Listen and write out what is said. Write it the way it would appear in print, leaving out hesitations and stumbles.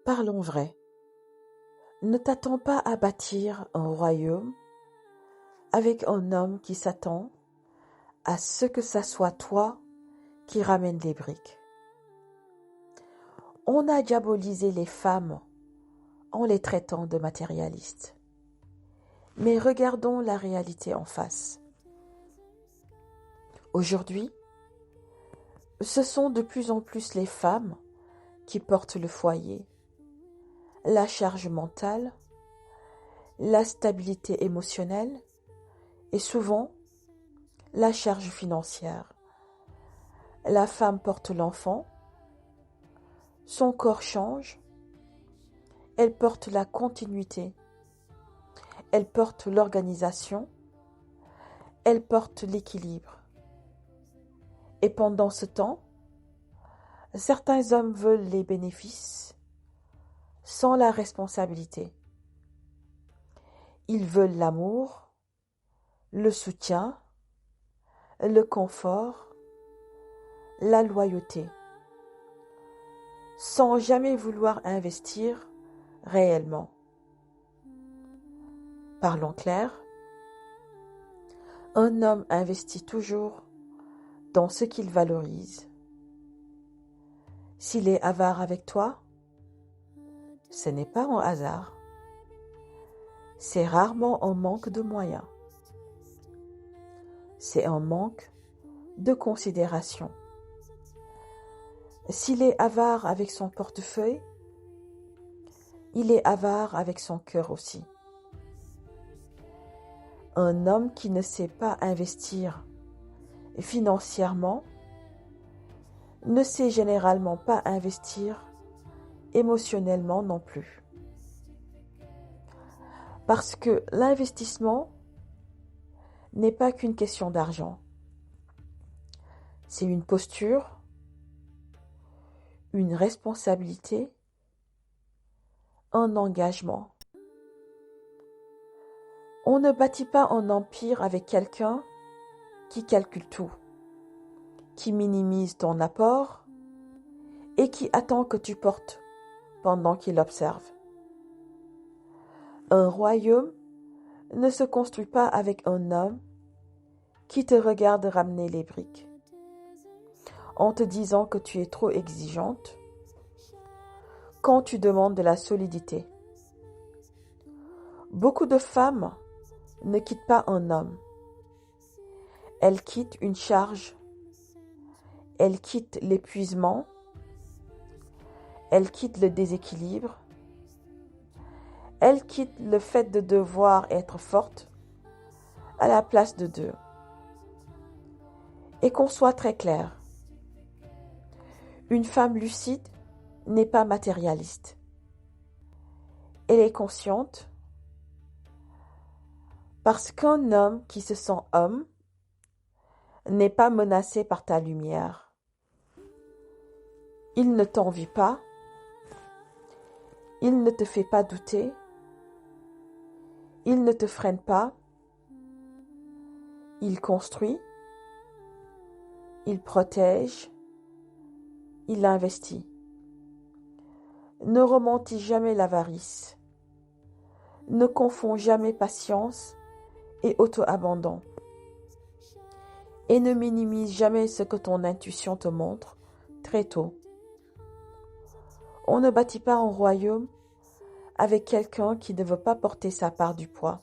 Parlons vrai. Ne t'attends pas à bâtir un royaume avec un homme qui s'attend à ce que ça soit toi qui ramène les briques. On a diabolisé les femmes en les traitant de matérialistes. Mais regardons la réalité en face. Aujourd'hui, ce sont de plus en plus les femmes qui portent le foyer, la charge mentale, la stabilité émotionnelle et souvent la charge financière. La femme porte l'enfant, son corps change, elle porte la continuité, elle porte l'organisation, elle porte l'équilibre. Et pendant ce temps, certains hommes veulent les bénéfices sans la responsabilité. Ils veulent l'amour, le soutien, le confort, la loyauté, sans jamais vouloir investir réellement. Parlons clair, un homme investit toujours dans ce qu'il valorise. S'il est avare avec toi, ce n'est pas un hasard. C'est rarement un manque de moyens. C'est un manque de considération. S'il est avare avec son portefeuille, il est avare avec son cœur aussi. Un homme qui ne sait pas investir financièrement ne sait généralement pas investir émotionnellement non plus. Parce que l'investissement n'est pas qu'une question d'argent. C'est une posture, une responsabilité, un engagement. On ne bâtit pas un empire avec quelqu'un qui calcule tout, qui minimise ton apport et qui attend que tu portes pendant qu'il observe. Un royaume ne se construit pas avec un homme qui te regarde ramener les briques, en te disant que tu es trop exigeante quand tu demandes de la solidité. Beaucoup de femmes ne quittent pas un homme. Elles quittent une charge, elles quittent l'épuisement, elles quittent le déséquilibre, elles quittent le fait de devoir être forte à la place de deux. Et qu'on soit très clair, une femme lucide n'est pas matérialiste. Elle est consciente parce qu'un homme qui se sent homme n'est pas menacé par ta lumière. Il ne t'envie pas, il ne te fait pas douter, il ne te freine pas, il construit, il protège, il investit. Ne romantise jamais l'avarice. Ne confonds jamais patience et auto-abandon. Et ne minimise jamais ce que ton intuition te montre très tôt. On ne bâtit pas un royaume avec quelqu'un qui ne veut pas porter sa part du poids.